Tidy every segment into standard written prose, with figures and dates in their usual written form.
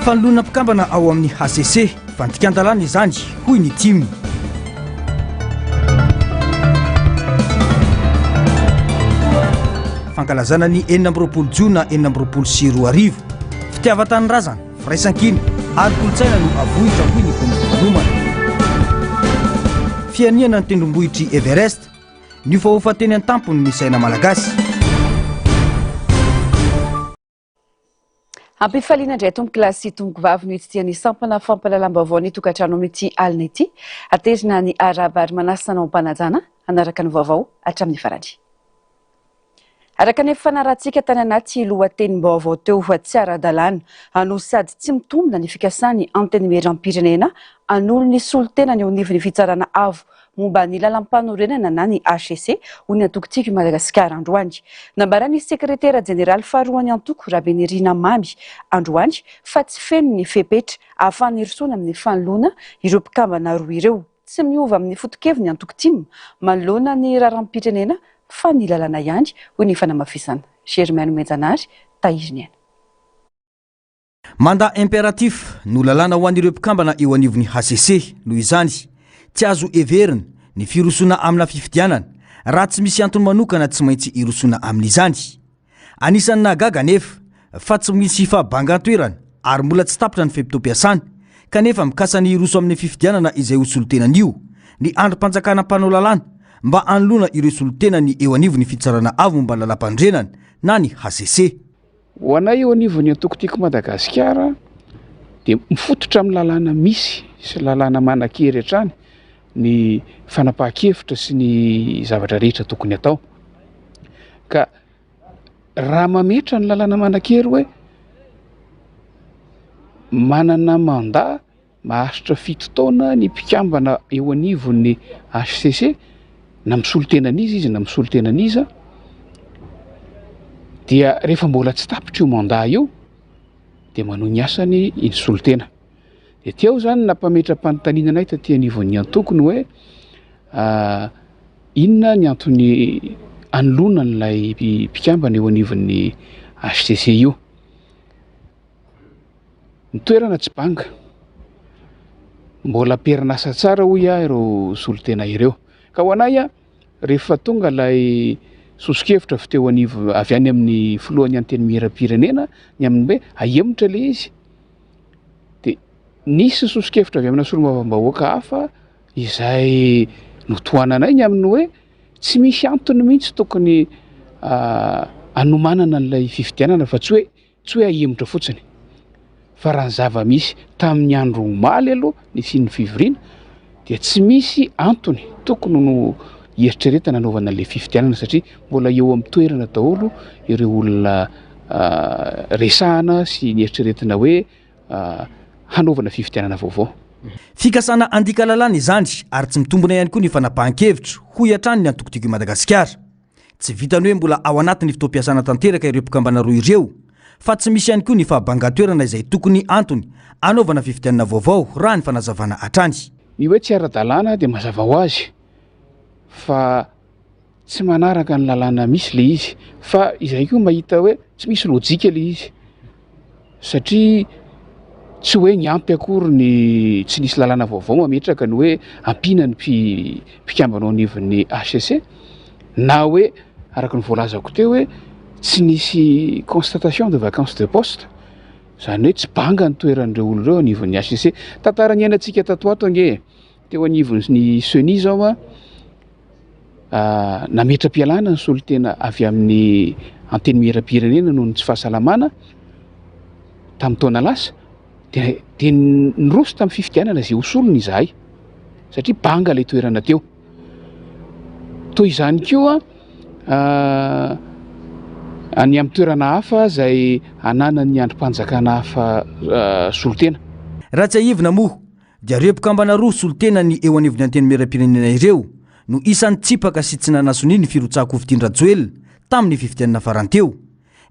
Fanolona mpikambana ao amin'ny HCC fandikan-dalàna izany hoy ny timy. Fankalazana ny 4 Jona 2024 fitiavan-tany razana firaisan-kina ary kolotsaina no avohitra hoy ny komikomana. Fianiana ny tendrombohitry Everest ny fahofateny an-tampony ny saina malagasy. Ampifaliana indray tombokilasy tombokivavy no itsitiany sampana fampalalam-baovao ny tokantrano amin'ity alina ity atezina ny arabary manasana ao am-panajana anaraka ny vaovao hatramin'ny farany. Araka ny fanarahantsika tany anaty lohatenim-baovao teo fa tsy ara-dalàna ano sady tsy mitombina ny fikasany antenimieram-pirenena anolo ny solotena ny onivon'ny fitsarana avo momba ny lalam-panorenana na ny HCC ho ny antoko-tsiky Madagasikara androany. Nambarany sekretera jeneraly faharoany antoko Rabenirina Mamy androany fa tsy feno ny fepetra ahafahany risoana amin'ny fanoloana ireo mpikambana roa ireo tsy miova amin'ny foto-keviny antoko-timo manoloana ny raram-pirenena fa ny lalàna ihany ho ny fanamafisana. Germaine Menjanary Taiziniana. Mandat impératif no lalàna ho an'ireo mpikambana eo anivon'ny HCC noho izany tsy azo everina ny firosona amina fifidianana raha tsy misy antony manokana tsy maintsy irosona amin'izany. Anisan'ny nahagaga nefa fa tsy misy fahabangan-toerana ary mbola tsy tapitra ny fempitom-piasana kanefa mikasany iroso amin'ny fifidianana izay ho solotenan'io ny androm-panjakana mpanao lalàna mba anolona ireo solotenany eo anivon'ny fitsarana avo momba lalam-pandrenana na ny HCC. Ho anay eo anivon'ny antoko-tiako Madagasikara dia mifototra amin'ny lalàna misy sy lalàna manan-kery hatrany ny fanapahan-kevitra sy ny zavatra rehetra tokony atao. Ka raha mametra ny lalàna manan-kery hoe manana mandat maharitra 7 taona ny mpikambana eo anivon'ny HCC na misolotenan'izy izy na misolotenan'iza dia rehefa mbola tsy tapitra io mandat io dia manao ny asany iny solotena. Dia teo zany nampametra-panontaniana anay taty anivon'ny antokony hoe inona ny antony anoloana n'ilay mpikambana eo anivon'ny HCC io. Ny toerana tsy banga, mbola perinasa tsara hoy ireo solotena ireo. Ka ho anay rehefa tonga ilay soso-kevitra avy teo anivo avy any amin'ny filohan'ny antenimieram-pirenena ny amin'ny hoe ahemotra le izy dia nisy soso-kevitra avy amina solombavambahoaka hafa izay notohananay ny amin'ny hoe tsy misy antony mihitsy tokony anomanana n'ilay fifidianana fa tsy hoe ahemotra fotsiny fa raha ny zava-misy tamin'ny andro omaly aloha ny 5 Fivrina dia tsy misy antony tokony no ieritreretana anaovana le fifidianana satria mbola eo amin'ny toerana daholo ireo olona resahana sy ny eritreretina hoe hanaovana fifidianana vaovao. Fikasana andika lalàna izany ary tsy mitombona ihany koa ny fanapahan-kevitra hoy hatrany ny antoko-tiako Madagasikara. Tsy vitany hoe mbola ao anatin'ny fotoam-piasana tanteraka ireo mpikambana roa ireo fa tsy misy ihany koa ny fahabangan-toerana izay tokony antony anaovana fifidianana vaovao raha ny fanazavana hatrany. Ny hoe tsy ara-dalàna dia mazava ho azy fa tsy manaraka ny lalàna misy le izy fa izay koa mahita hoe tsy misy lojika le izy satria tsy hoe ny ampy akory ny tsy nisy lalàna vaovao mametraka ny hoe ampina ny mpikambana ao anivon'ny HCC na hoe araka ny voalazako teo hoe tsy nisy constatation de vacances de poste zany hoe tsy banga ny toeran'ireo olon'ireo anivon'ny HCC. Tantara ny ainantsika tato ato ange teo anivon'ny Seny zao nametra-pialana ny solotena avy amin'ny antenimieram-pirenena noho ny tsy fahasalamana tamin'ny taona lasa dia niroso tamin'ny fifidianana izay hosolony izahay satria banga ilay toerana teo. Toy izany koa any amin'ny toerana hafa izay ananan'ny androm-panjakana hafa solotena. Raha tsy ahivina moa dia ireo mpikambana roa solotena ny eo anivon'ny antenimieram-pirenena ireo no isan'ny tsipaka sy tsy nanasony ny firotsako Fitindra-Joel tamin'ny fifidianana faranteo.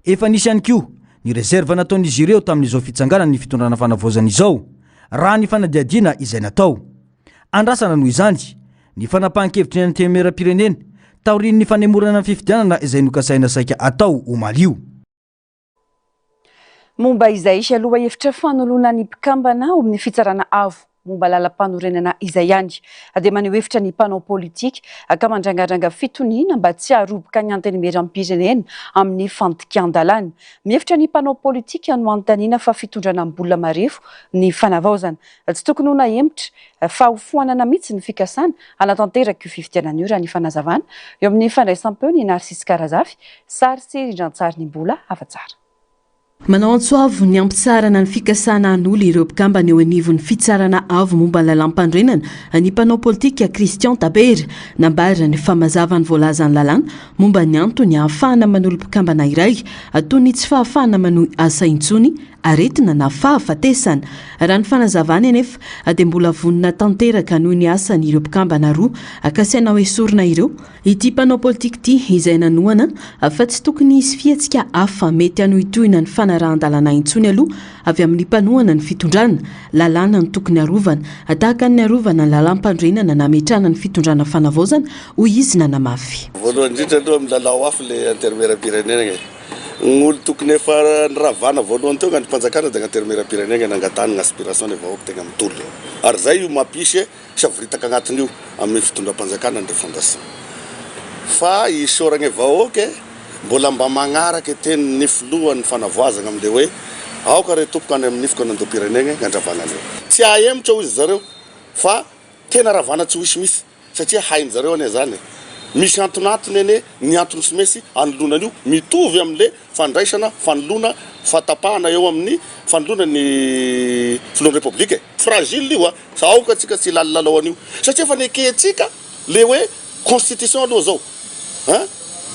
Efa nisy ihany koa ny reserva nataon'izy ireo tamin'izao fitsanganana ny fitondrana fanavozana izao raha ny fanadiadiana izay natao. Andrasana noho izany ny fanapahan-kevitry ny antenimieram-pirenena taorian'ny fanemorana ny fifidianana izay nokasaina saika atao omaly io. momba izay isy aloha hevitra fanoloana ny mpikambana ao amin'ny fitsarana avo momba lalam-panorenana izay ihany dia maneho hevitra ny mpanao politika ka mandrangadranga fitoniana mba tsy haroboka ny antenimieram-pirenena amin'ny fandikan-dalàna. Mihevitra ny mpanao politika no anontaniana fa fitondrana mbola marefo ny fanavaozana. Tsy tokony ho nahemitra fa hofoanana mihitsy ny fikasana anatanteraka io fifidianana io raha ny fanazavana eo amin'ny fandraisam-peo ny Narcisse Karazafy sary sy rindran-tsary ny mbola afa-tsara. Manao antsoavo ny ampitsarana ny fikasana an'olo ireo mpikambana eo anivon'ny fitsarana avo momba ny lalam-pandrenana ny mpanao politika Christian Taber nambara ny famazavany voalazany lalàna momba ny antony ahafahana manolo mpikambana iray toy ny tsy fahafahana manohy asa intsony aretina na fahafatesana. Raha ny fanazavany anefa dia mbola vonona tanteraka noho ny asan'ireo mpikambana roa akasaina hoe sorona ireo ity mpanao politika ity izay nanoana fa tsy tokony hisy fiatsika hafa mety hanohitohina ny fanarahan-dalàna intsony aloha avy amin'ny mpanohana ny fitondrana lalàna ny tokony arovana tahaka ny arovana ny lalam-pandrenana nametrana ny fitondrana fanavaozana hoy izy nanamafy. Voalohany indrindra aloha amin'ny lalao hafa le interméram-pirenena gn'olo tokony efa niravana voalohany teo gny mpanjakana dia gn'interméram-pirenena nangatany ny aspiration ny vahoaka tegna mitolo ary zay io mampisy savoritaka agnatiny io amin'ny fitondram-panjakana ny refondation fa isoragny vahoaka mbola mba magnaraka teny ny filohan'ny fanavoazana am'le hoe aoka re tompoko any amin'ny nifiko anando-pirenena gn'andravana an'io tsy ahemotra ho izy zareo fa tena ravana tsy ho isy misy satria hainy zareo ane zany misy antonatony ene ny antony sy mesy anolonan'io mitovy am'le fandraisana fanoloana fatapahana eo amin'ny fanoloana ny filohan'ny republika fragile io sa aoka atsika tsy lalalalao an'io satria fa neketsika le hoe constitution aloha zao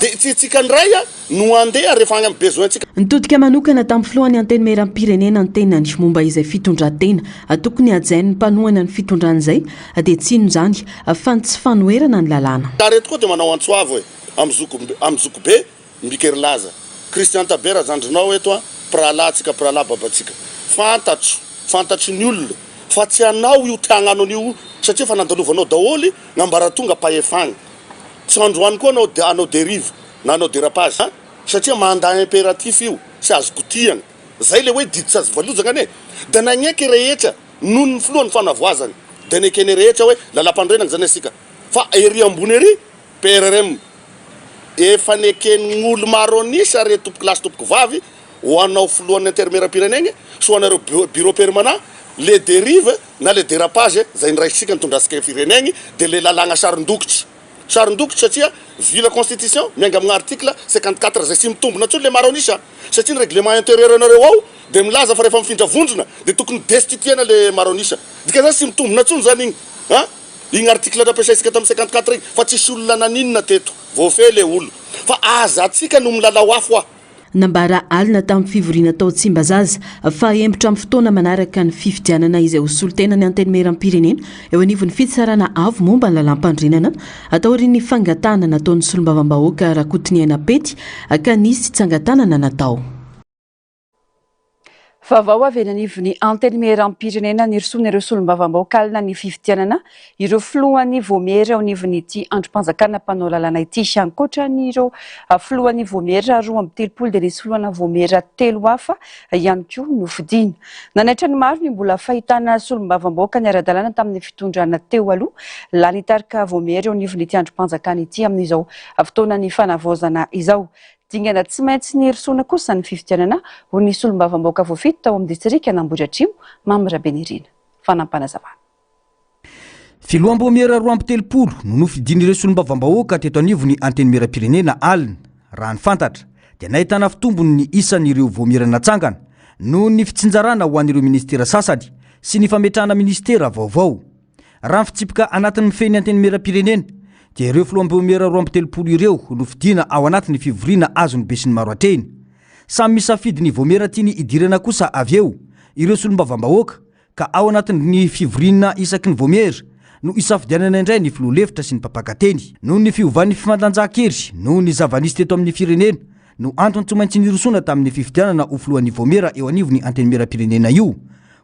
dia tsy tsika ndray no andeha rehefa agny amin'ny besointsika. Nitodika manokana tamin'ny filohan'ny antenimieram-pirenena ny tenany momba izay fitondrantena tokony hajain'ny mpanohana ny fitondran'izay dia tsino zany fa tsy fanoherana ny lalàna. Tareto koa dia manao antsoavo amin'ny zokobe mbikery laza Christian Taber zandrinao eto pralatsika prala babatsika fantatro ny olona fa tsy anao io tiagnano an'io satria fa nandalovanao daholy gn'ambaratonga pahefagny tsy androany koa anao dérive na anao dérapage satria manda impératif io sy azo gotiagna zay le hoe didy tsy azo valozana ane dia nagneky rehetra noho ny filohan'ny fanavoazany dia nekeny rehetra hoe lalam-pandrenana zany asika fa ery ambony ery PRRM efa nekeny gn'olo maro anisa re tompoko lasy tompoko vavy ho anao filohan'ny interméram-pirenena so anareo bureau permanent le dérive na le dérapage zay niraisitsika nitondrasika firenena dia le lalagna sarin-dokitra satria vu la constitution mianga amin'ny article 54 zay sy mitombona ntsony le maro anisa satria ny règlement intérieur anareo ao dia milaza fa rehefa mifindra vondrona dia tokony destituena le maro anisa dika zany sy mitombona ntsony zany igny article nampiasaitsika tamin'ny 54 igny fa tsisy olona naninona teto voafe le olo fa aza atsika no milalao afo nambara alina tamin'ny fivoriana tao Tsimbazaza fa hembotra amin'ny fotoana manaraka ny fifidianana izay hosolotena ny antenimieram-pirenena eo anivon'ny fitsarana avo momba ny lalam-pandrenana ataorin'ny fangatana nataon'ny solombavam-bahoaka Rakotoniaina Pety ka nisy tsangatanana natao. Vaovao avy eny anivon'ny antenimieram-pirenena niroson'ireo solombavam-bahoaka alina ny fifidianana ireo filohan'ny voamera ao anivon'ity androm-panjakana mpanao lalàna ity ankoatran'ireo filohan'ny voamera 230 dia nisy filohana voamera 3 hafa ihany koa nofidina. Nanaitra ny maro ny mbola fahitana solombavam-bahoaka ny ara-dalàna tamin'ny fitondrana teo aloha la nitarika voamera ao anivon'ity androm-panjakana ity amin'izao fotoana ny fanavaozana izao. Dingana tsy maintsy nirosona kosa ny fifidianana ho ny solombavam-bahoaka voafito tao amin'ny distrika Nambohidratrimo Mamy Rabenirina. Fanampanazavana. Filoam-boamera 230 no nofidin'ireo solombavam-bahoaka teto anivon'ny antenimieram-pirenena alina raha ny fantatra dia nahitana fitombony ny isan'ireo voamera natsangana noho ny fitsinjarana ho an'ireo ministera sasany sy ny fametrahana ministera vaovao. Raha ny fitsipika anatin'ny mifehy antenimieram-pirenena dia ireo filoam-boamera 230 ireo nofidina ao anatin'ny fivoriana azony be sy ny maro atrehiny. Samy misafidy ny voamera tiany idirana kosa avy eo ireo solombavam-bahoaka ka ao anatin'ny fivoriana isaky ny voamera no isafidianana indray ny filoha-lefitra sy ny mpapakateny noho ny fiovan'ny fifandanjahan-kery noho ny zavanisy teto amin'ny firenena no antony tsy maintsy nirosona tamin'ny fifidianana ho filohan'ny voamera eo anivon'ny antenimieram-pirenena io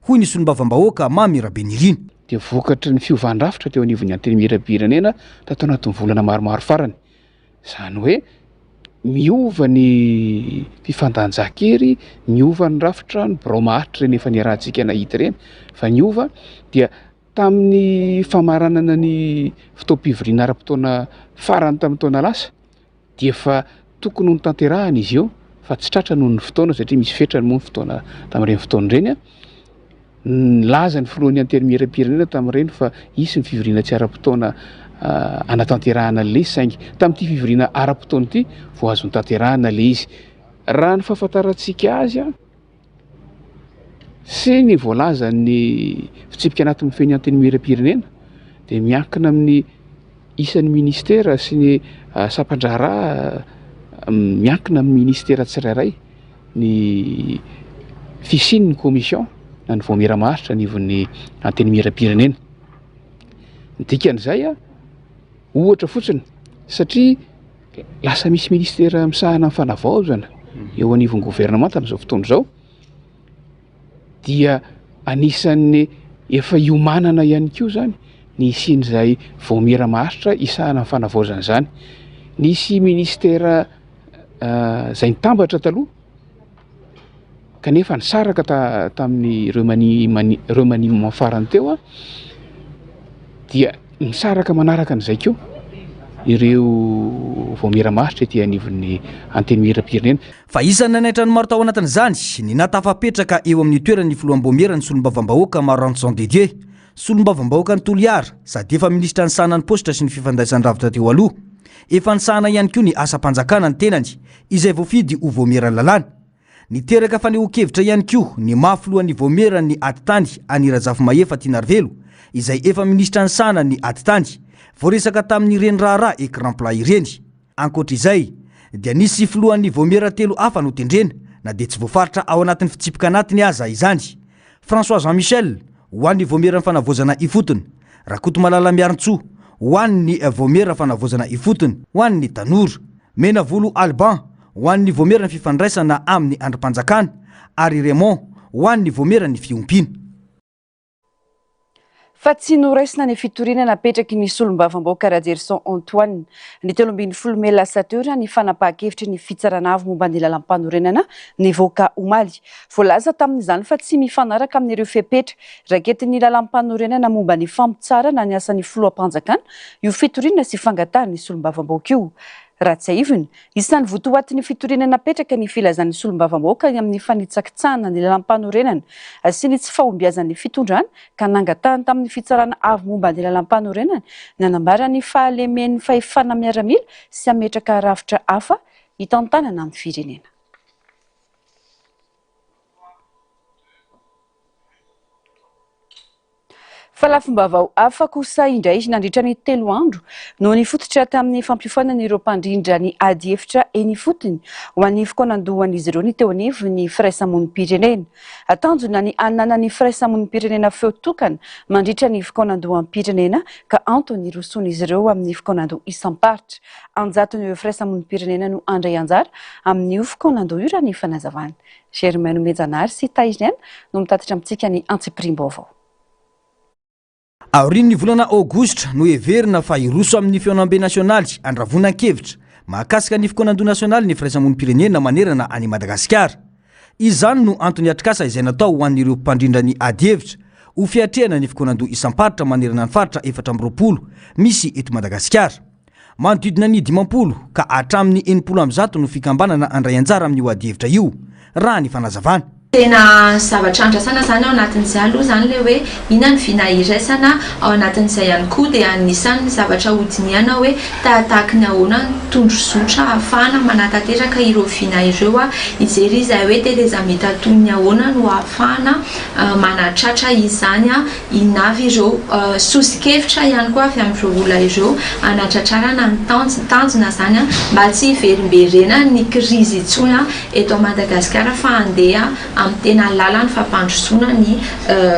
hoy ny solombavam-bahoaka Mamy Rabenirina. Dia vokatry ny fiovandrafitra teo anivon'ny antenimieram-pirenena tatao anatin'ny volana maromaro farany. Zany hoe miova ny fifandanjakery, miova ny rafitra ny bromaharitra reny efa niarahantsika nahita reny fa niova dia tamin'ny famaranana ny fotoam-pivoriana ara-potoana farany tamin'ny taona lasa dia fa tokony ny tanterahana izy eo fa tsy tratra noho ny fotoana satria misy fetrany moa ny fotoana tamin'ireny fotoana ireny laza ny filohan'ny antenimieram-pirenena tamin'ireny fa isy ny fivoriana tsy ara-potoana anatanterahana le saingy tamin'ity fivoriana ara-potoana ity vao azony tanterahana le izy raha ny fahafantarantsika azy sy ny voalaza ny fitsipika anatin'ny feny antenimieram-pirenena dia miankina amin'ny isan'ny ministera sy ny sampandrara miankina amin'ny ministera tsirairay ny fisiny ny komision na ny voamera-maharitra nivon'ny antenimieram-pirenena ny dikan'izay ohatra fotsiny satria lasa misy ministera misahana amin'ny fanavaozana eo anivon'ny gouvernemanta n'izao fotoana izao dia anisan'ny efa iomanana ihany koa zany ny isian'izay voamera-maharitra isahana amin'ny fanavaozana zany nisy ministera zay nitambatra taloha kanefa nisaraka tamin'ny remaniement farany teo dia misaraka manaraka an'izay koa ireo voamera-maharitra ety anivon'ny antenimieram-pirenena fa isany nanaitra ny maro tao anatin'izany ny natafapetraka eo amin'ny toerany filoam-boamera ny solombavam-bahoaka Marantzan de Dieu solombavam-bahoaka ny Toliara sady efa minisitra ny sanany positra sy ny fifandraisan-dravitra teo aloha efa nisahana ihany koa ny asa-panjakana ny tenany izay voafidy ho voamera lalàna niteraka fanehoan-kevitra ihany koa ny mafilohan'ny voamera ny atitany anirajafo maefa Tinarvelo izay efa minisitra ny sana ny atitany voaresaka tamin'ny reny raharaha écran plat ireny ankoatr'izay dia nisy filohan'ny voamera telo hafa no tendrena na dia tsy voafaritra ao anatin'ny fitsipika anatiny aza izany François Jean Michel ho an'ny voamera ny fanavozana ifotony Rakoto Malala Miarintsoa ho an'ny voamera fanavozana ifotony ho an'ny Tanora Menavolo Alban ho an'ny voamera ny fifandraisana amin'ny androm-panjakana ary Raymond ho an'ny voamera ny fiompiana fa tsy noraisina ny fitoriana napetraky ny solombavam-bahoaka Rajerson Antoine ny 13 Mey lasa teo ny fanapahan-kevitry ny fitsarana avy momba ny lalam-panorenana nivoaka omaly voalaza tamin'izany fa tsy mifanaraka amin'ireo fepetra raketiny lalam-panorenana momba ny fampitsarana ny asan'ny filoham-panjakana io fitoriana sy fangatahany solombavam-bahoaka io raha tsy aiviny isan'ny votoatin'ny fitoriana napetraka ny filazan'ny solombavam-bahoaka amin'ny fanitsakitsahana ny lalam-panorenana sy ny tsy fahombiazan'ny fitondrana ka nangatahany tamin'ny fitsarana avy momba ny lalam-panorenana nanambara ny fahalemen'ny fahefana miaramila sy ametraka rafitra hafa hitantanana amin'ny firenena fa lafombavao hafa kosa indray nandritra ny 3 andro no nifototra tamin'ny fampiofanana ireo mpandrindra ny ady hevitra eny fotony ho an'ny fikoanandohan'izy ireo ny teo anivo ny firaisamonim-pirenena atanjona ny ananan'ny firaisamonim-pirenena feo tokana mandritra ny fikoanandoham-pirenena ka antony roson'izy ireo amin'ny fikoanandoha isam-paritra anjaton'ireo firaisamonim-pirenena no andray anjara amin'io fikoanandoha io raha ny fanazavana Germaine Menjanary sy Taizniana no mitatitra amintsika ny antsipirim-baovao aoriny ny volana Aogositra no heverina fa iroso amin'ny fionambe nasionaly andravonan-kevitra mahakasika ny fikoanandoha nasionaly ny firaisamonim-pirenena manerana any Madagasikara izany no antony atrikasa izay natao ho an'ireo mpandrindra ny ady hevitra ho fiatrehana ny fikoanandoha isam-paritra manerana ny faritra 420 misy eto Madagasikara manodidina ny 50 ka hatramin'ny 100% no fikambanana andray anjara amin'io ady hevitra io raha ny fanazavana tena zavatra andrasana zany ao anatin'izay aloha zany le hoe inona ny vinahiraisana ao anatin'izay ihany koa dia anisan'ny zavatra hodiniana hoe tahatahaky ny ahoana tondrozotra ahafahana manatanteraka ireo vina ireo ijery izay hoe teleza mitatoy ny ahoana no ahafahana manatratra izany inavy ireo sosikevitra ihany koa avy amin'ireo olona ireo anatratrarana ny tanjona zany mba tsy hiverimberena ny krizy intsony eto Madagasikara fa andeha amin'ny tena lalany fampandrosoana ny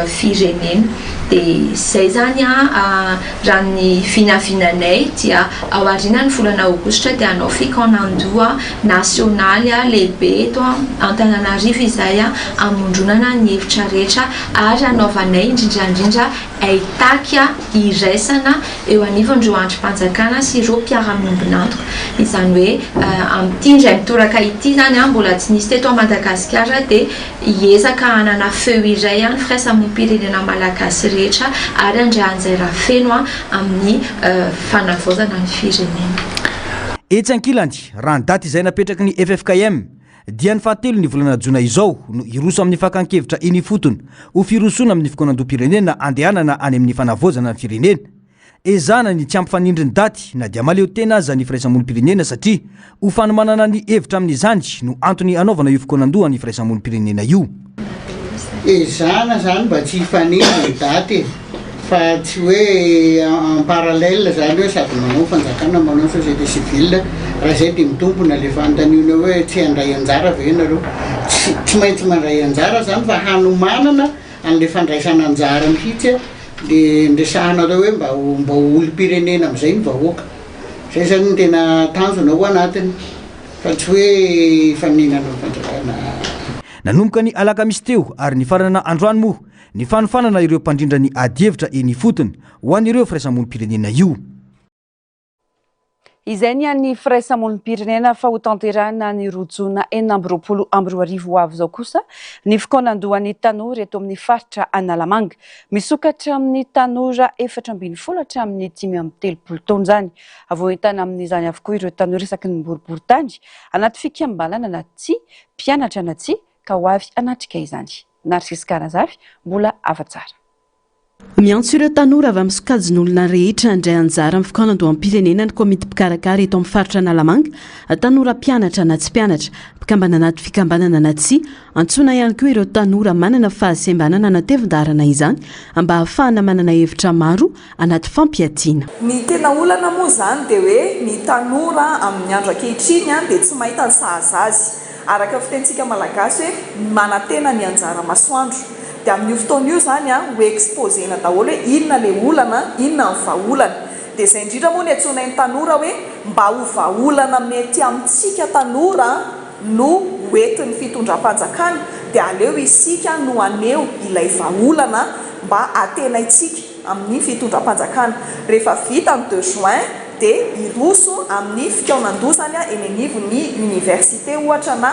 firenena dia izay zany raha ny vinavinanay dia ao aoriana ny volana aogositra dia hanao fikanandoa nasionaly lehibe eto Antananarivo izay amondronana ny hevitra rehetra ary anaovanay indrindrandrindra aitaky iraisana eo anivon'ireo andrim-panjakana sy ireo mpiara-miombonantoka izany hoe amin'ity indray mitoraka ity zany mbola tsy nisy teto Madagasikara dia hiezaka hanana feo iray ny firaisamonim-pirenena malagasy rehetra ary andray anjaira feno amin'ny fanavaozana ny firenena. Etsy ankilany raha ny daty izay napetraky ny FFKM dia ny fahatelo ny volana jona izao no iroso amin'ny fakan-kevitra iny fotony ho firosona amin'ny fikonandoam-pirenena andehanana any amin'ny fanavaozana ny firenena. Ezana ny tsy ampifanindry ny daty na dia maleo tena aza ny firaisamonim-pirenena satria ho fanomanana ny hevitra amin'izany no antony anaovana io fikonandoha ny firaisamonim-pirenena io. Ezana zany mba tsy hifanindry ny daty fa tsy hoe en parallèle zany hoe sady manao fanjakana manao société civile raha zay dia mitombona le fanontaniana hoe tsy handray anjara ve nareo tsy maintsy mandray anjara zany fa hanomanana an'le fandraisana anjara mihitsy dia ndresahana atao hoe mba olo-pirenena amin'izay ny vahoaka zay zany tena tanjona ho anatiny fa tsy hoe faninana fanjakana. Nanomboka ny alakamisy teo ary ny farana androany moa ny fanofanana ireo mpandrindra ny adihevitra eny fotony ho an'ireo firaisamonim-pirenena io. Izay ny an'ny firaisamonim-pirenena fa ho tanterahana ny rojona 2024 avy zao kosa ny fikonandohan'ny tanora eto amin'ny faritra Analamanga misokatra amin'ny tanora 420 hatramin'ny 530 taona zany. Avoentana amin'izany avokoa ireo tanora isaky ny boriboritany anaty fikambanana na tsy mpianatra na tsy ka ho avy anatrika izany. Narcisy Karazafy mbola afa-tsara. Miantso ireo tanora avy amin'ny sokajin'olona rehetra andray anjara amin'ny fikonandoham-pirenena ny komity mpikarakara eto amin'ny faritra Analamanga, tanora mpianatra na tsy mpianatra, mpikambana anaty fikambanana na tsy, antsona ihany koa ireo tanora manana fahasembanana anatevin-darana izany mba ahafahana manana hevitra maro anaty fampiadiana. Ny tena olana moa zany dia hoe ny tanora amin'ny andro ankehitriny dia tsy mahita ny sahazazy araka fitentsika malagasy hoe manantena ny anjara masoandro. Dia amin'io fotoana io zany ho exposena daholo hoe inona le olana, inona ny vahaolana. Dia izay indrindra moa ny antsoinay ny tanora hoe mba ho vahaolana mety amintsika tanora no hoentin'ny fitondram-panjakana dia aleo isika no aneo ilay vahaolana mba atenaitsika amin'ny fitondram-panjakana. Rehefa vita ny 2 juin dia iroso amin'ny fikaonandozany eny anivon'ny université ohatra na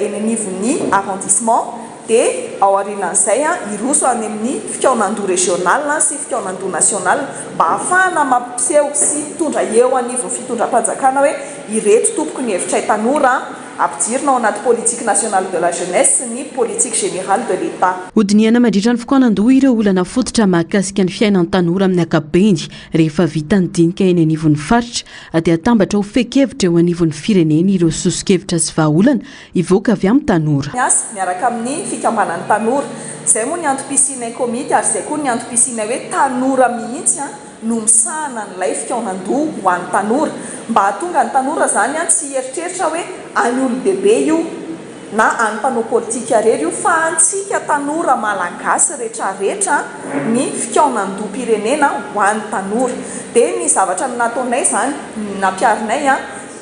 eny anivon'ny arrondissement dia ao aorianan'izay iroso any amin'ny fikaonandoha régional sy fikaonandoha national mba ahafahana mampiseho sy mitondra eo anivon'ny fitondram-panjakana hoe ireto tompoko ny hevitra tanora ampijirina ao anaty politique nationale de la jeunesse sy ny politique générale de l'État. Hodiniana mandritra ny fikonandoha ireo olana fototra mahakasika ny fiainan'ny tanora amin'ny ankapobeny rehefa vita ny dinika eny anivon'ny faritra dia atambatra ho fekevitra eo anivon'ny firenena ireo soso-kevitra sy vahaolana ivoaka avy amin'ny tanora. Miaraka amin'ny fikambanan'ny tanora izay moa ny antom-pisianay komity ary izay koa ny antom-pisianay hoe tanora mihitsy no misahana n'ilay fikaonandoha ho an'ny tanora mba hahatonga ny tanora zany tsy eritreritra hoe any olo-bebe io na any mpanao politika rery io fa antsika tanora malagasy rehetrarehetra ny fikaonandoha-pirenena ho an'ny tanora. Dia ny zavatra nataonay zany nampiarinay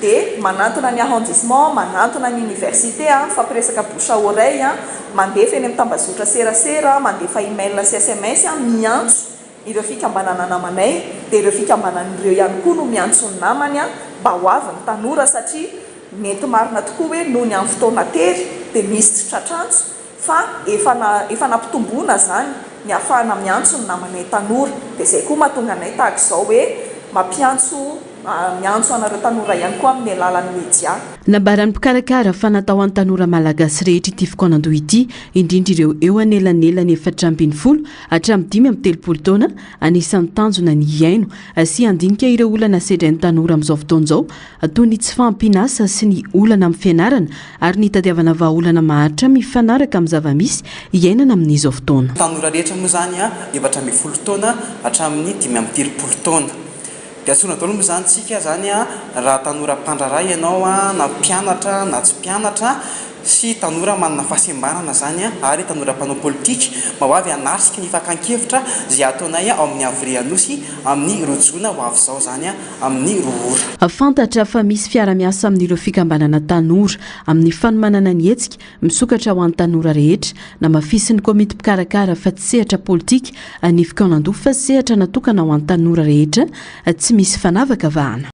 dia manantona ny arrondissement, manantona ny université fampiresaka bouche à oreille mandefa eny amin'ny tambazotra serasera, mandefa email sy SMS miantso ireo fikambanana namanay dia ireo fikambanan'ireo ihany koa no miantso ny namany mba ho avy ny tanora satria mety marina tokoa hoe noho ny amin'ny fotoana tery dia misy tsy tratranjo fa efa nampitomboana zany ny ahafahana miantso ny namanay tanora. Dia izay koa mahatonga anay tahaka izao hoe miantso anareo tanora ihany koa amin'ny alalan'ny média. Nambaran'ny mpikarakara fa natao an'ny tanora malagasy rehetra ity fikonandoha ity indrindra ireo eo anelanelany 420 hatramin'ny 530 taona anisan'ny tanjona ny iaino sy andinika ireo olana sedrain'ny tanora amin'izao fotoan'izao toy ny tsy fampinasa sy ny olana amin'ny fianarana ary ny tadiavana vahaolana maharitra mifanaraka amin'ny zavamisy iainana amin'izao fotoana. Tanora rehetra moa zany 420 taona hatramin'ny 530 taona. Dia antsona daholo moa zany tsika zany raha tanora mpandraray ianao na mpianatra na tsy mpianatra sy tanora manana fahasembarana zany ary tanora mpanao politika mba ho avy anarsika ny fakan-kevitra zay ataonay ao amin'ny avrianosy amin'ny rojona ho avy zao zany amin'ny roora. Fantatra fa misy fiara-miasa amin'ireo fikambanana tanora amin'ny fanomanana ny hetsika misokatra ho an'ny tanora rehetra na mafisin'ny komity mpikarakara fa tsy sehatra politika anivoka ao nandoha fa sehatra natokana ho an'ny tanora rehetra tsy misy fanavaka vahana.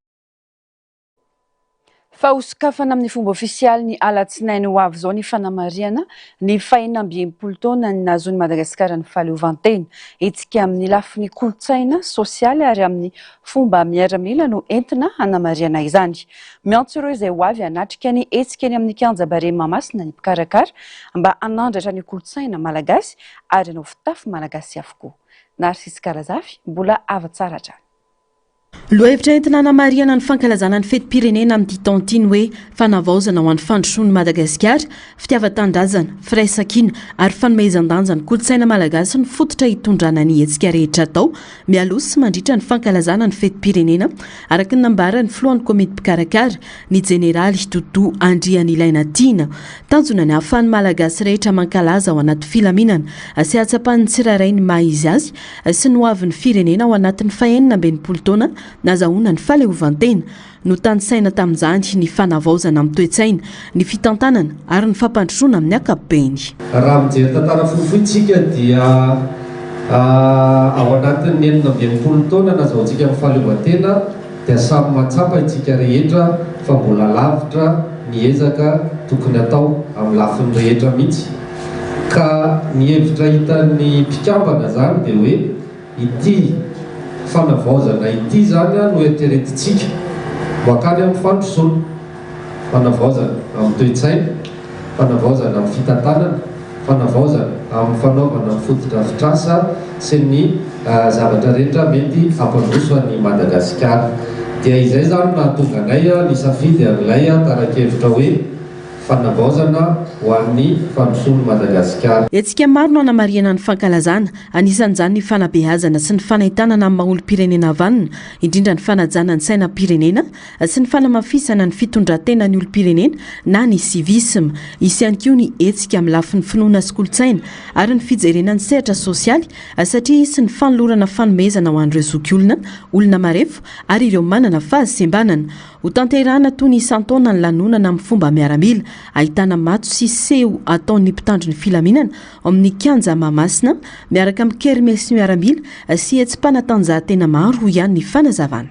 Fa hosokafana amin'ny fomba ofisialy ny alatsinainy ho avy zao ny fanamariana ny fahinam-biempolo taona ny nazony Madagasikara ny fahaleovantena etsika amin'ny lafiny kolotsaina sosialy ary amin'ny fomba miaramila no entina hanamariana izany. Miantso ireo izay ho avy hanatrika ny etsika ny amin'ny kianja bare Mahamasina ny mpikarakara mba hanandratra ny kolotsaina malagasy ary hanao fitafy malagasy avokoa. Narcisse Karazafy mbola ava-tsara hatrany. Lohevitra entina hanamariana ny fankalazana ny fetim-pirenena amin'ny titantiny hoe fanavaozana ho an'ny fandrosoan'ny Madagasikara, fitiavan-tandrazana, firaisan-kina ary fanomezan-danja ny kolotsaina malagasy ny fototra hitondrana ny hetsika rehetra atao mialoha sy mandritra ny fankalazana ny fetim-pirenena araka ny nambara ny filohan'ny komity mpikarakara ny jeneraly Dodo Andrianilaina Tiana. Tanjona ny ahafahan'ny malagasy rehetra mankalaza ao anaty filaminana sy hatsapan'ny tsirairay ny maha izy azy sy ny hoavin'ny firenena ao anatin'ny fahenina ambin'ny polo taona nazahoana ny fahaleovantena no tanisaina tamin'izany ny fanavaozana amin'ny toe-tsaina, ny fitantanana ary ny fampandrosoana amin'ny ankapobeny. Raha mijery tantara fohifohintsika dia ao anatin'ny enina ambin'ny taona nazahoantsika amin'ny fahaleovantena dia samy mahatsapa itsika rehetra fa mbola lavitra ny ezaka tokony atao amin'ny lafiny rehetra mihitsy. Ka ny hevitra hitan'ny mpikambana zany dia hoe ity fanavaozana ity zany no eritreretintsika makany amin'ny fandrosoana, fanavaozana amin'ny toe-tsaina, fanavaozana amin'ny fitantanana, fanavaozana amin'ny fanaovana foto-drafitrasa sy ny zavatra rehetra mety hampandroso an'i Madagasikara. Dia izay zany nahatonga anay ny safidy amin'ilay tara-kevitra hoe fanavaozana ho an'ny fandrosoan'i Madagasikara. Etsika maro no hanamariana ny fankalazana, anisan'izany ny fanabeazana sy ny fanahitanana amin'ny maha-olo-pirenena havanana, indrindra ny fanajana ny sainam-pirenena sy ny fanamafisana ny fitondran-tena ny olo-pirenena na ny civisme. Isy ihany koa ny etsika amin'ny lafin'ny finoana sy kolotsaina ary ny fijerena ny sehatra sosialy satria isy ny fanolorana fanomezana ho an'ireo zokiolona, olona marefo ary ireo manana fahasembanana. Ho tanterahana toy ny isan-taona ny lanonana amin'ny fomba miaramila, ahitana matso sy seho ataon'ny mpitandro ny filaminana amin'ny kianja Mahamasina miaraka amin'ny kermesy miaramila sy etsim-panatanjahantena maro ihany ny fanazavana.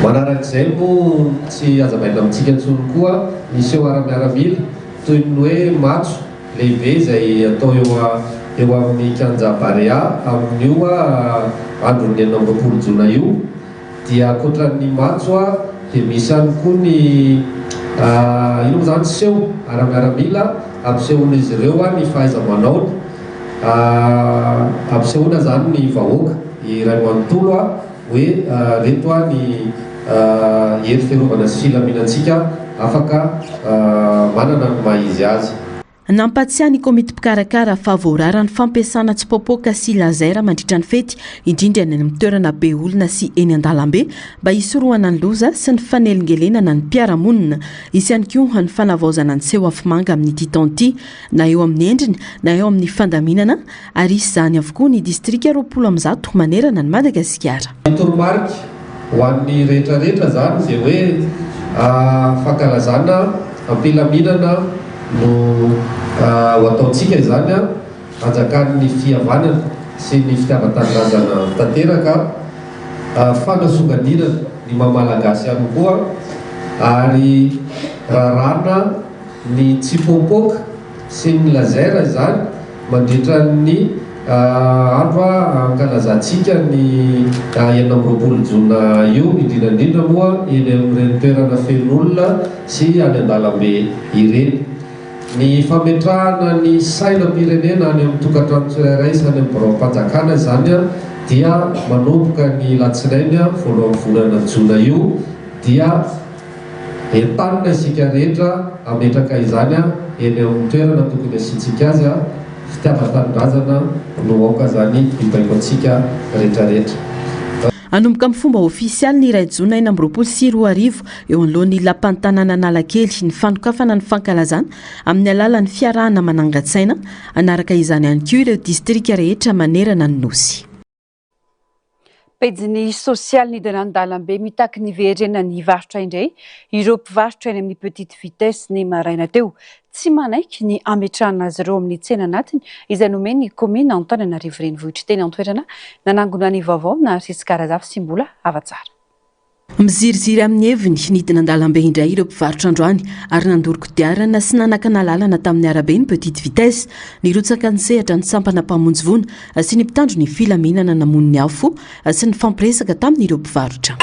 Manarak'izay moa tsy azabaina amintsika intsony koa ny seho ara-miaramila toy ny hoe matso lehibe izay atao eo amin'ny kianja Barea amin'io andron'ny 9 jona io. Dia ankoatran'ny matso dia misy ihany koa ny ino zany seho ara-miaramila ampisehoan'izy ireo ny fahaiza-manaony, ampisehoana zany ny vahoaka iray manontolo hoe reto ny hery fiarovana sy filaminantsika afaka manana ny maha-izy azy. Nampatsiahy ny komity mpikarakara fa voarara ny fampiasana tsipopoka sy lazaira mandritra ny fety indrindra ny amin'ny toerana be olona sy eny an-dalambe mba hisorohana ny loza sy ny fanelingelenana ny mpiara-monina. Isy ihany koa ny fanavaozana ny seho afomanga amin'ny titanty na eo amin'ny endriny na eo amin'ny fandaminana ary isy zany avokoa ny distrika 20 manerana ny Madagasikara. Toromarika ho an'ny rehetrarehetra zany dia hoe fankalazana ampilaminana no ho ataontsika izany hanjakan'ny fihavanana sy ny fitiavan-tandrazana tanteraka, fanasongadinana ny maha-malagasy ihany koa ary rarana ny tsipopoka sy ny lazaira izany mandritra ny andro ankalazantsika ny 20 jona io, indrindrandrindra moa eny amin'ireny toerana feno olona sy any an-dalambe ireny. Ny fametrahana ny sainam-pirenena any amin'ny tokantrano tsirairay sy any amin'ny barao-panjakana zany dia manomboka ny latsinainy voalohan'ny volana jona io dia entanina isika rehetra ametraka izany eny amin'ny toerana tokony asiantsika azy fitiavan-tanindrazana no aoka zany ibaiko antsika rehetrarehetra. anomboka amin'ny fomba ofisialy ny iray jona 4 eo anolohan'ny lapan'ny tanàna Analakely ny fandokafana ny fankalazana amin'ny alalan'ny fiarahana manangan-tsaina anaraka izany ihany koa ireo distrika rehetra manerana ny nosy. Pejiny sosialy ny Dalandalambe mitaky ny verena ny varotra indray ireo mpivarotra eny amin'ny petite vitesse ny maraina teo tsy manaiky ny ametrahana azy ireo amin'ny tsena anatiny izay nomeny komina Antananarivo renivohitra teny antoerana nanangona ny vaovao na Arsisy Karazafy sy mbola avatsara. Miziriziry amin'ny heviny nidina an-dalambe indray ireo mpivarotra androany ary nandoro kodiarana sy nanakana lalana tamin'ny arabe ny petite vitesse nirotsaka ny sehatra ny sampana mpamonjy vona sy ny mpitandro ny filaminana namon'ny afo sy ny fampiresaka tamin'ireo mpivarotra.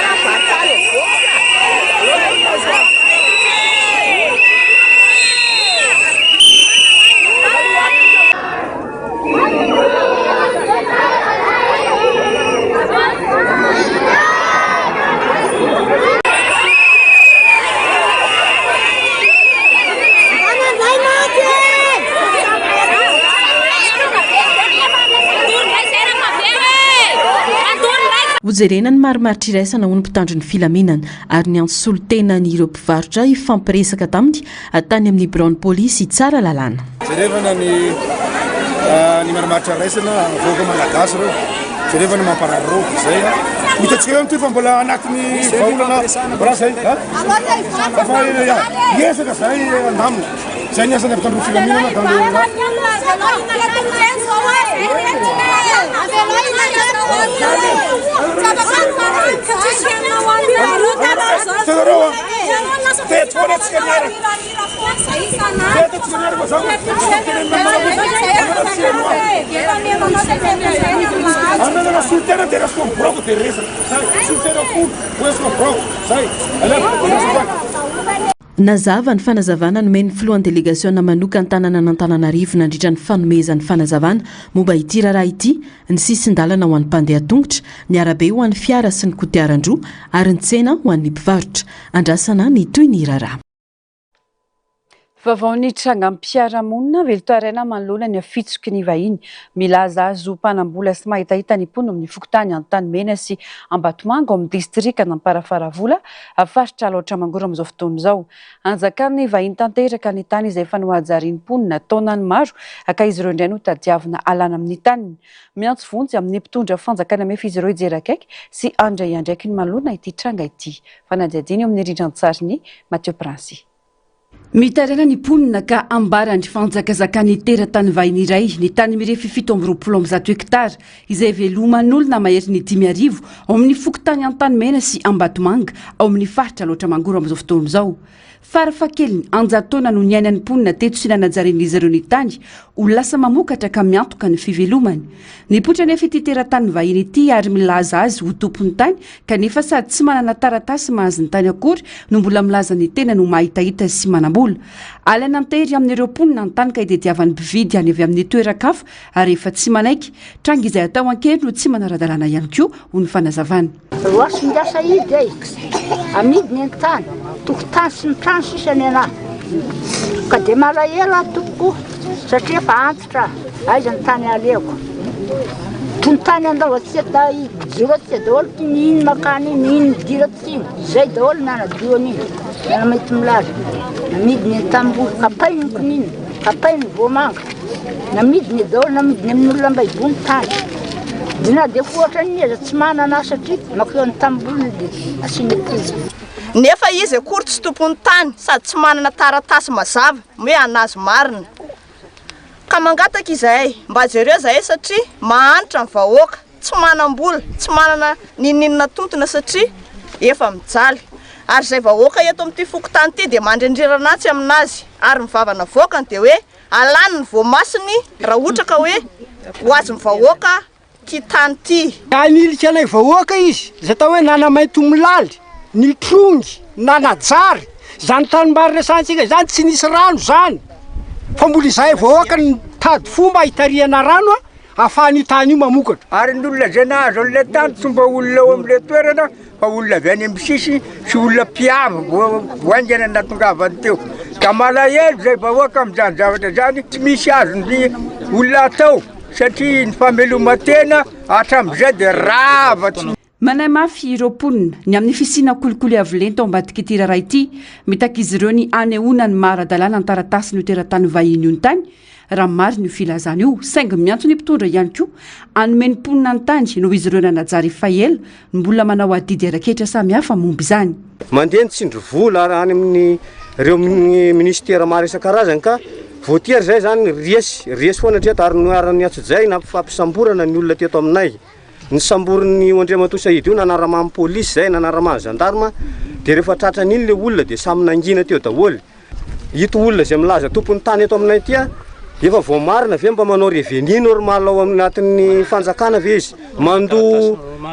Hojerena ny marimaritra iraisana ho ny mpitandro ny filaminana ary ny antsolotena ny ireo mpivarotra ifampiresaka taminy tany amin'ny bureau polisy tsara lalàna. Jerevana ny marimaritra iraisana voaka malagasy reo jerevana mamparary reo zay hitantsika eo fa mbola anatin'ny vaolana mbola zay iesaka zay andamina zay ny asany mpitandro ny filaminana Nazava ny fanazavana nomeny filohan'ny délégation manoka ny tanàna n'Antananarivo nandritra ny fanomezan'ny fanazavana momba ity raharaha ity ny sisin-dalana ho an'ny mpandeha tongotra ny arabe ho an'ny fiara sy ny kodiaran-droa ary ny tsena ho an'ny mpivarotra andrasana ny toy ny raharaha. Vaovao ny trangam-piarahamonina velotaraina manoloana ny afitsoky ny vahiny milaza azo mpanambola sy mahitahita ny mpono amin'ny fokotany Antanimena sy Ambatomanga amin'ny distrika n'Amparafaravola faritra Alaotra Mangoro amin'izao fotoana izao. Anjakan'ny vahiny tanteraka ny tany izay efa nohajariany mponina taonany maro ka izy ireo indray no tadiavina alana amin'ny taniny. Miantso vonjy amin'ny mpitondra fanjakana mefa izy ireo hijery akaiky sy andray andraiky ny manoloana ity tranga ity. Fanadihadiana eo amin'ny rindran-tsariny Mathieu Princy. Mitarena ny mponina ka ambarany fanjakazakany teratany vahiny iray ny tany mirefy 720 hektara izay veloman'olona mahery ny 5,000 ao amin'ny fokotany Antanimena sy Ambatomanga ao amin'ny faritra Alaotra Mangoro amin'izao fotoana izao. Farafahakeliny anjataona no niainan'ny mponina teto sy nanajarian'izy ireo ny tany ho lasa mamokatra ka miantoka ny fivelomany. Nipoitra nefa ity teratany vahiny ity ary milaza azy ho tompony tany kanefa sady tsy manana taratasy mahazo ny tany akory no mbola milaza ny tena no mahitahita sy manambola. Alana antery amin'ireo mponina ny tany ka itediavan'ny mpividy any avy amin'ny toeran-kafa ary efa tsy manaiky tranga izay atao ankely no tsy manara-dalàna ihany koa ho ny fanazavana. Roasy miasa idy amidiny ny tany tokotany sy ny trano sisany anahy ka dia malahelo tompoko satria efa antitra aiza ny tany aleoko toy ny tany andao atsika jiro atsika daholo ty nihiny makany nihiny midira tsiny izay daholo nanadioany iny nanamety milaza namidiny ny tamboho kapainy ny konina kapainy ny voamanga namidiny daholo namidiny amin'olona mbaibony tany dina dia foatra ny eza tsy manana satria makeo ny tambolony dia asiana prizy. Nefa izy akory tsy tompony tany sady tsy manana taratasy mazava hoe anazy marina. Ka mangataka izahay mba jereo zahay satria mahanitra ny vahoaka tsy manam-bola tsy manana ninina tontona satria efa mijaly. Ary izay vahoaka eto amin'ity fokotany ity dia mandrendreranatsy aminazy ary mivavana voakany dia hoe alany ny voamasiny raha ohatra ka hoe ho azy mivahoaka kitany ity. Anilika anay vahoaka izy izay atao hoe nanamaito milaly ny trongy nanajary zany tanimbary resantsika zany tsy nisy rano zany fa mbola izay vahoaka ny tady fomba hitariana rano ahafahany tany io mamokatra. Ary ny olona zay nahazo an'ilay tany tsy mba olona ao amin'ilay toerana fa olona avy any amin'ny sisy sy olona mpiava voaingana natongavany teo ka malahelo zay vahoaka amin'izany zavatra zany tsy misy azony olona atao satria ny fameloma-tena hatramin'izay dia ravatsy. manay mafy ireo mponina ny amin'ny fisina kolikoly avolento ao ambadika ity raray ity mitaka izy ireo ny anehoana ny maradalàna ny taratasy ny hoteratany vahiny io ny tany raha mary ny filazana io saingy miantso ny mpitondra ihany koa anomeny mponina ny tany noho izy ireo nanajary faela ny mbola manao adidy araketra samihafa momby izany mandeha ny tsindry vola any amin'ny reo ministera maro isan-karazany ka voatery zay zany riesy foana treto ary noarany atsojay na fampisamborana ny olona teto aminay ny samboriny Andriamatoa Sahidy io nanara-mamy polisy zay nanara-mamy gendarme dia rehefa tratrany iny le olona dia samy nangina teo daholo ito olona zay milaza tompony tany eto aminay ity efa vao marina ve mba manao revenu normal ao anatin'ny fanjakana ve izy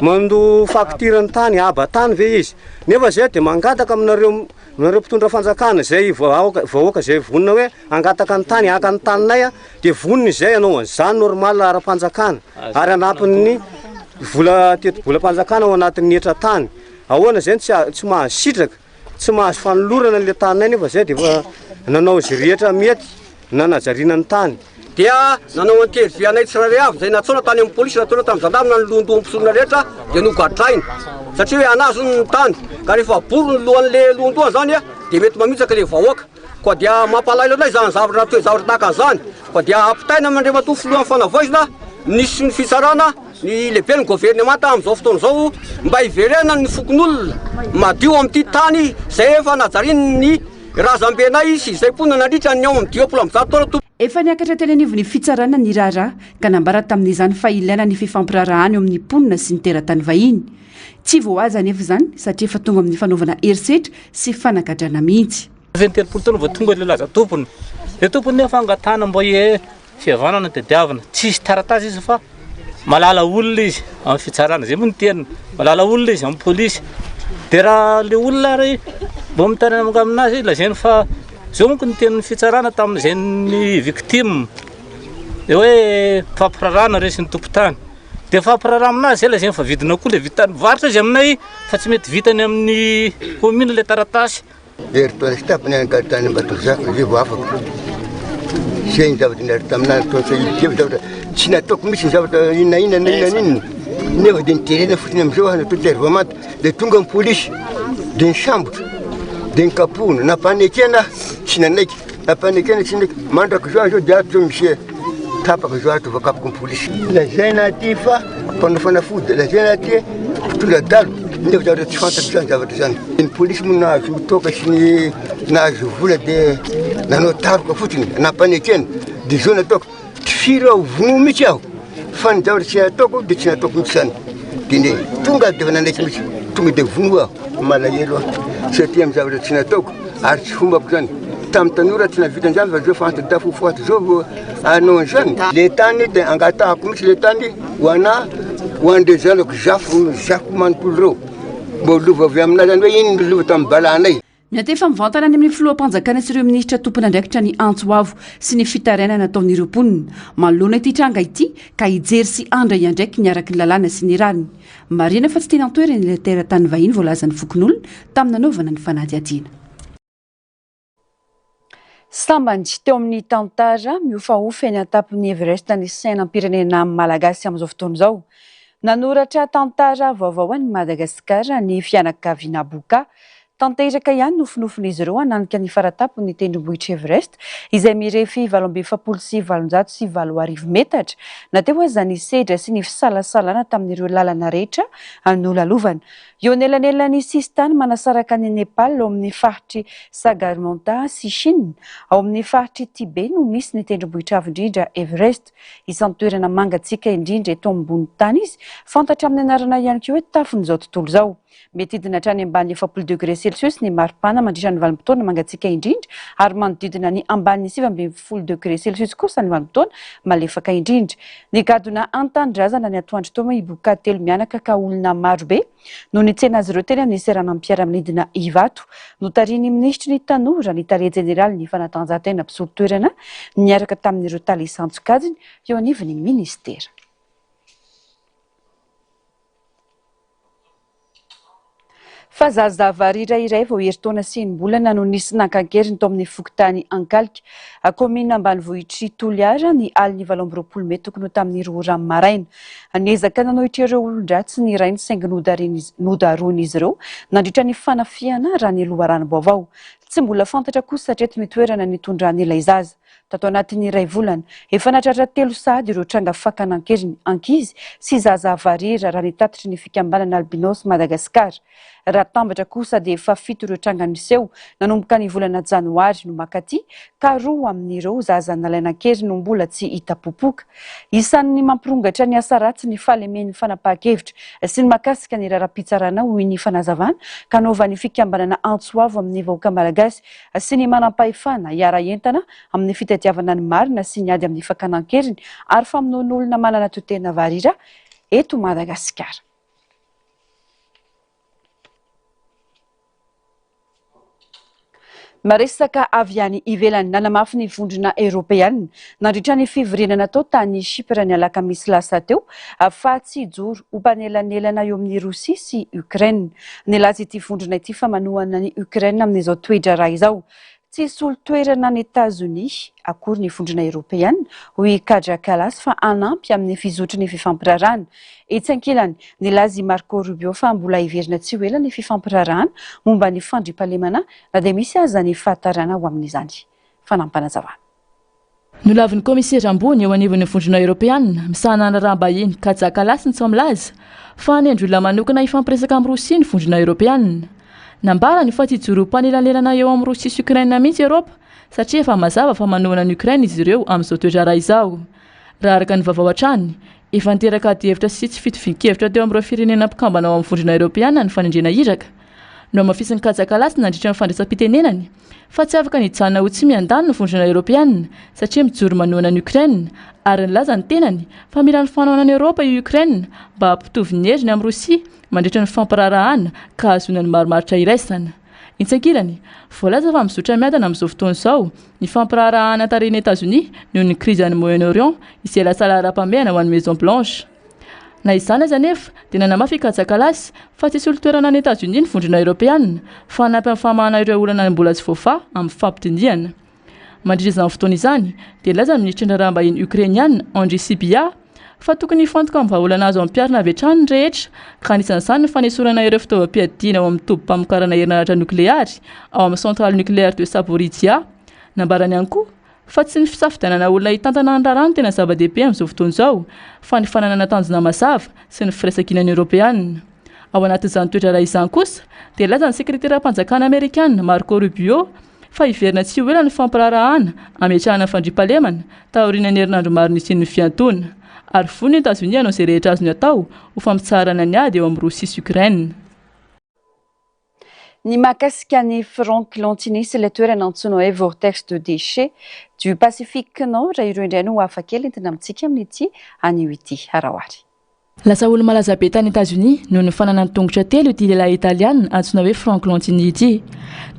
mando facture-ny tany aba tany ve izy nefa zay dia mangataka aminareo mpitondra fanjakana zay vahoaka zay vonina hoe angataka ny tany aka ny taninay dia voniny zay anao an'izany normal ara-panjakana ary anapin'ny vola panjakana ao anatin'ny etra tany ahoana zay tsy mahazo sitraka tsy mahazo fanolorana le taninay nefa zay dia efa nanao izy rehetra mety nanajariana ny tany dia nanao antely vianay tsirairay avy zay natsoana tany amin'ny polisy natsoana tamin'ny gendarme na nylondoa mpisorona rehetra dia nogadrainy satria hoe anazo ny tany ka rehefa bory ny lohan'le londoa zany dia mety mamitsaka le vahoaka koa dia mampalailo anay zany zavatra toe zavatra tahaka an'izany koa dia ampitaina Andriamatoa filohan'ny fanavaozina nisy ny fitsarana ny lehibe ny gouvernemanta amin'izao fotoana zao mba hiverena ny fokon'olona madio amin'ity tany zay efa najariny ny razambenay sy izay mponina nandritra ny ao amin'ny diopolo amin'ny zato taona efa niakatra teny anivony fitsarana ny raharaha ka nambara tamin'izany fa ilaina ny fifampirarahany eo amin'ny mponina sy ny teratany vahiny tsy voazy anefa zany satria efa tonga amin'ny fanaovana herisetra sy fanagadrana mihitsy 23 taona vao tonga le laza tompony le tompony nefa angatana mbo hoe fihavanana dia diavana tsisy taratasy izy fa malala olona izy amin'ny fitsarana zay moa ny teniny malala olona izy amin'ny polisy dia raha le olona ary mbo mitany aminazy lazainy fa zao monko ny tenin'ny fitsarana tamin'izay ny victime dia hoe fampirarana resy ny tompon-tany dia fampirarana aminazy zay lazainy fa vidina koa le vitany varotra izy aminay fa tsy mety vitany amin'ny commune le taratasy eritoana sy tapany angatany Ambatondrazaka zay vao afaka zay ny zavatra niary taminany zavatra tsy nataoko misy ny zavatra inona nefa dia niterena fotsiny amin'izao natao tervamanta dia tonga amin'ny polisy dia nisambotra dia nikapohina nampanekena tsy nanaiky nampanekena tsy naiky mandraka zao zao dia ato zao misy tapaka zao ato vakapaka amin'ny polisy lazaina aty fa mpanao fanafody lazaina aty mpitondra dalo nefa zavatra tsy fantatro zany zavatra zany ny polisy moa nahazo toka sy ny nahazo vola dia nanao taroka fotsiny nampanekena dia zao nataoko tsy firy aho vono mihitsy aho fa ny zavatra tsy nataoko dia tsy nataoko mihitsy zany dia ne tonga dia efa nanaiky mihitsy tonga dia vono aho malahelo aho satria amin'ny zavatra tsy nataoko ary tsy fombako zany tamin'ny tanora tsy navita an'izany fa zao fantata fofoaty zao anao an'izany le tany dia angatahako mihitsy le tany ho anahy ho an'ireo zanako zafo manontolo reo mbo lova avy aminazy zany hoe iny ny lova tamin'ny balanay miantefa mivantana any amin'ny filohampanjakana sy ireo minisitra tompona andraikitra ny antsoavo sy ny fitarainana nataon'ireo mponina manoloana ity tranga ity ka hijery sy andra iandraiky niaraky ny lalàna sy ny rariny marina fa tsy tena antoerany le teratany vahiny voalazan'ny fokon'olona tamin'ny nanaovana ny fanady adiana sambany teo amin'ny tantara miofaofy any an-tapon'ny Everest ny sainam-pirenena malagasy amin'izao fotoana izao nanoratra tantara vaovao any Madagasikara ny fianakaviana Boka tanteraka ihany nofinofin'izy ireo hananika ny faratapony tendrombohitra Everest izay mirefy 7,750 metatra nateo aza ny sedra sy ny fisalasalana tamin'ireo lalana rehetra nolalovana eo anelanelany sistany manasaraka ny Nepal ao amin'ny faritry Sagarmatha sy Chine ao amin'ny faritry Tibet no misy ny tendrombohitra avo indrindra Everest isan'ny toerana mangatsika indrindra eto ambony tany izy fantatra amin'ny anarana ihany koa hoe tafon'izao tontolo izao mety hidina hatrany ambany 7 degré Celsius ny maripana mandritra ny vanim-potoana mangatsika indrindra ary manodidina ny ambany 7 degré Celsius kosa ny vanim-potoana malefaka indrindra ny gadona antandrazana ny atoandro tao i Boka telo mianaka ka olona marobe no nitsena azy ireo teny amin'ny seranam-piaramanidina Ivato notariny ministry ny tanora ny tarehy jeneraly ny fanatanjahantena mpisolo-toerana niaraka tamin'ireo talisan-tsokajiny eo anivon'ny ministera fa zazavary irairay vao herintaona sinimbolana no nisy nankankeriny tao amin'ny fokontany Ankalika komina ambanivohitry Toliara ny aliny 7 metro tokony ho tamin'ny 2 rano maraina. Niezaka nanohitra ireo olon-dratsy ny rainy saingy nodaron'izy ireo nandritra ny fanafiana raha ny loharanom-baovao. Tsy mbola fantatra kosa hatreto ny toerana nitondran'ilay zaza. Tato anatin'ny iray volana efa natratra 3 sady ireo tranga fakanankeriny ankizy sy zazavarira raha nitatitry ny fikambanana albinos Madagasikara. Raha tambatra kosa dia efa 7 ireo tranga niseho nanomboka ny volana janoary no makaty ka 2 amin'ireo zaza nalaina-keriny no mbola tsy hita popoka. Isan'ny mampirongatra ny asa ratsy ny falemen'ny fanapahan-kevitra sy ny makasika ny raharaham-pitsarana hoy ny fanazavana kanaovan'ny fikambanana Antsoavo amin'ny vahoaka malagasy sy ny manam-pahefana hiara entana amin'ny fitadiavana ny marina sy ny ady amin'ny fakanan-keriny ary famonoan'olona manana toetena varira eto Madagasikara. Maresaka avy any ivelany nanamafy ny vondrona Eoropeanina nandritra ny fivoriana natao tany Chypre ny alakamisy lasa teo fa tsy hijoro ho mpanelanelana eo amin'ny Rosia sy Ukraine. Nilaza ity vondrona ity fa manohana ny Ukraine amin'izao toetra raha izao. Tsy solo toerana ny États-Unis akory ny vondrona Eoropeanina hoy Kaja Kallas fa anampy amin'ny fizotry ny fifampirarahana. Etsy ankilany nilaza Marco Rubio fa mbola hiverina tsy ho ela ny fifampirarahana momba ny fandriampahalemana na dia misy aza ny fahatarana ho amin'izany. Fanampanazavana. Nolavin'ny komisera ambony eo anivon'ny vondrona Eoropeanina misanana raha bahiny Kaja Kallas ny tsy milaza fa ny androla manokana hifampiresaka amin'ny Rosia ny vondrona Eoropeanina. Nambarany fa tsy hijoro mpanelanelana eo amin'ny Rosia sy Ukraine mihitsy Eropa satria efa mazava fa manohana ny Ukraine izy ireo amin'izao toetra raha izao. Raha araka ny vaovao hatrany, efa niteraka hevitra sy tsy fitovian-kevitra teo amin'ireo firenena mpikambana ao amin'ny vondrona Eoropeanina ny fanendrena hiraka. No amafisin'ny Kaja Kallas nandritra ny fandraisam-pitenenany fa tsy afaka nijanona ho tsy miandany ny vondrona Eoropeanina satria mijoro manohana ny Ukraine ary nilaza ny tenany fa mila ny fanaonan'ny Eropa io Ukraine mba hampitovy ny heziny amin'ny Rosia mandritra ny fampirarahana ka hazona ny marimaritra iraisana. Intsankilany, voalaza fa mizotra miadana amin'izao fotoana izao ny fampirarahana tarehiny États-Unis noho ny krizy any Moyen-Orient izay lasa laharam-pahamehana ho an'ny Maison Blanche. Na izany aza nefa dia nanamafy Kaja Kallas fa tsy solo toerana ny États-Unis ny vondrona Eoropeanina fa hanampy amin'ny famahana ireo olana mbola tsy voafaha amin'ny fampitindihana. Mandritra izany fotoana izany dia laza ny ministra ny raharaham-bahiny Ukrainiana Andriy Sybiha fa tokony hifantoka amin'ny vahaolana azo amin'ny mpiarina avy hatrany rehetra ka anisan'izany ny fanesorana ireo fitaovam-piadiana ao amin'ny tobi-pamokarana herinaratra nukleary ao amin'ny centrale nucléaire de Zaporizhia. Nambarany ihany koa fa tsy ny fisafidianana olona hitantana ny rarano tena zava-dehibe amin'izao fotoana izao fa ny fananana tanjona mazava sy ny firaisan-kinan'ny Eoropeanina. Ao anatin'izany toetra raha izany kosa dia laza ny sekretera-panjakana Amerikanina Marco Rubio fa hiverina tsy ho ela ny fampirarahana ametrahana fandriampahalemana taorian'ny herinandro maro nisian'ny fiantona ary fony ny États-Unis hanao izay rehetra azony atao ho fampitsarana ny ady eo amin'ny Rosia sy Ukraine. Ny mahakasika ny front Clantini sy ilay toerana antsoina hoe vortex de déchets du Pacifique Nord raha ireo indray no hafa kely entina amintsika amin'ity anio ity arahoary. Lasa olo malaza be tany États-Unis noho ny fananany tongotra 3 ity lehilahy italiana antsoina hoe Frank Lantini ity.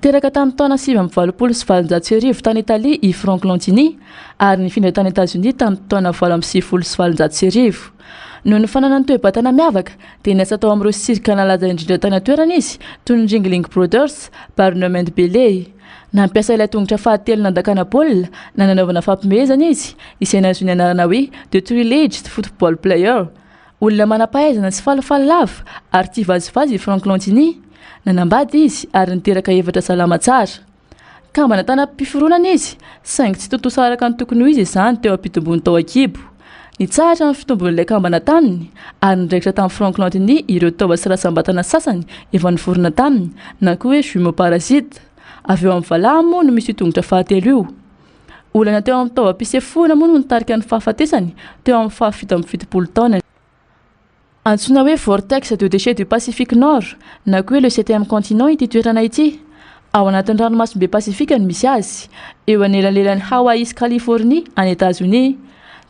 Teraka tamin'ny taona 7,7 tany Italia i Frank Lantini ary nifindra tany États-Unis tamin'ny taona 7,7. Noho ny fananany toe-batana miavaka dia niasa tao amin'ireo sirka nalaza indrindra tany atoerana izy toy ny Ringling Brothers, Barnum & Bailey. Nampiasa ilay tongotra fahatelo nandakana baolina na nanaovana fampimehezana izy izay nazony anarana hoe The Three-Legged Football Player. Olona manam-pahaizana sy falifaly lava ary tia vazivazy i Frank Lantini. Nanambady izy ary niteraka hevitra salama tsara. Kambana tanam-piforonana izy saingy tsy tontosaraka ny tokony ho izy izany teo am-pitombony tao an-kibo. Nitsahatra amin'ny fitombon'ilay kambana taminy ary niraikitra tamin'ny Frank Lantini ireo taova sy rahasambatana sasany efa niforona taminy na koa hoe jumeau-parasite. Avy eo amin'ny valahy moa no misy tongotra fahatelo io. Olana teo amin'ny taova-pisefoana moa no nitarika ny fahafatesany teo amin'ny 17 taona. Antsoina hoe vortex de déchets du Pacifique Nord na koa hoe le 7e continent ity toerana ity. Ao anatin'ny ranomasimbe Pasifika no misy azy eo anelanelan'ny Hawaii sy Californie any États-Unis.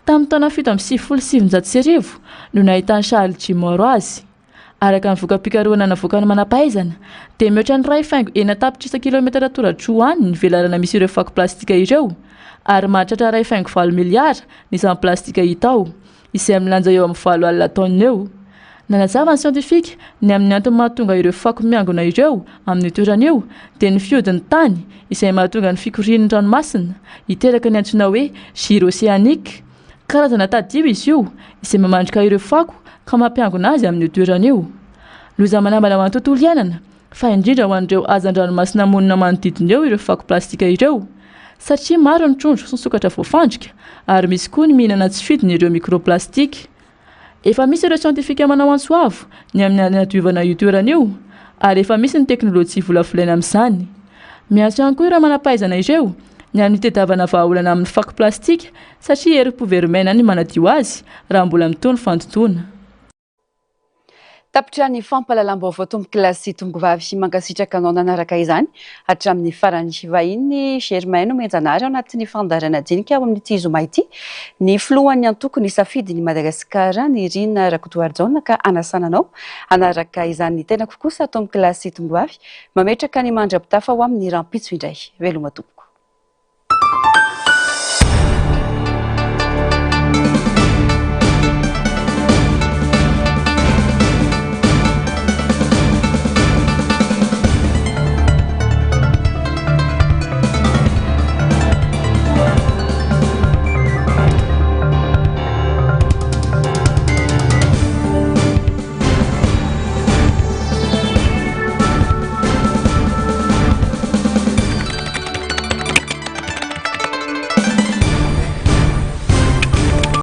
Tamin'ny taona 1770 no nahitany Charles G. Moore azy. Araka ny voka-pikarohana navoakany manam-pahaizana dia mihoatra ny ray faingo 4 kilometera tora-droany ny velarana misy ireo fako plastika ireo ary mahatratra ray faingo 4 miliara ny izany plastika hita ao izay milanja eo amin'ny 7 alina taona eo. nanazava ny sientifika ny amin'ny antony mahatonga ireo fako miangona ireo amin'ny toerana eo dia ny fiodin'ny tany izay mahatonga ny fikorian'ny ranomasina hiteraka ny antsoina hoe giro océanique. Karazana tadio izy io izay mamandrika ireo fako ka mampiangona azy amin'ny toerana eo. Loza manambana ho an'ny tontolo iainana fa indrindra ho an'ireo hazan-dranomasina monina manodidina eo ireo fako plastika ireo satria maro ny trondro sy ny sokatra voafandrika ary misy koa ny mihinana tsy fidiny ireo microplastika. Efa misy ireo sientifika manao antsoavo ny amin'ny anadiovana io toerana io ary efa misy ny teknôlôjia volavolaina amin'izany. Miantso ihany koa ireo manampahaizana ireo ny amin'ny tediavana vahaolana amin'ny fako plastika satria ery povermena ny manadio azy raha mbola mitony fandotoana. Tapitra ny fampahalalam-baovao tombo-kilasy tombo-vavy mankasitraka anao nanaraka izany hatramin'ny farany vahiny Germain Menjanary ao anatin'ny fandarana dinika ao amin'ity zoma ity ny filohan'ny antoko ny safidiny Madagasikara ny Irina Rakotoarjona ka anasananao anaraka izany tenako kosa tombo-kilasy tombo-vavy mametraka ny mandrapitafa ao amin'ny rampitso indray veloma tompoko.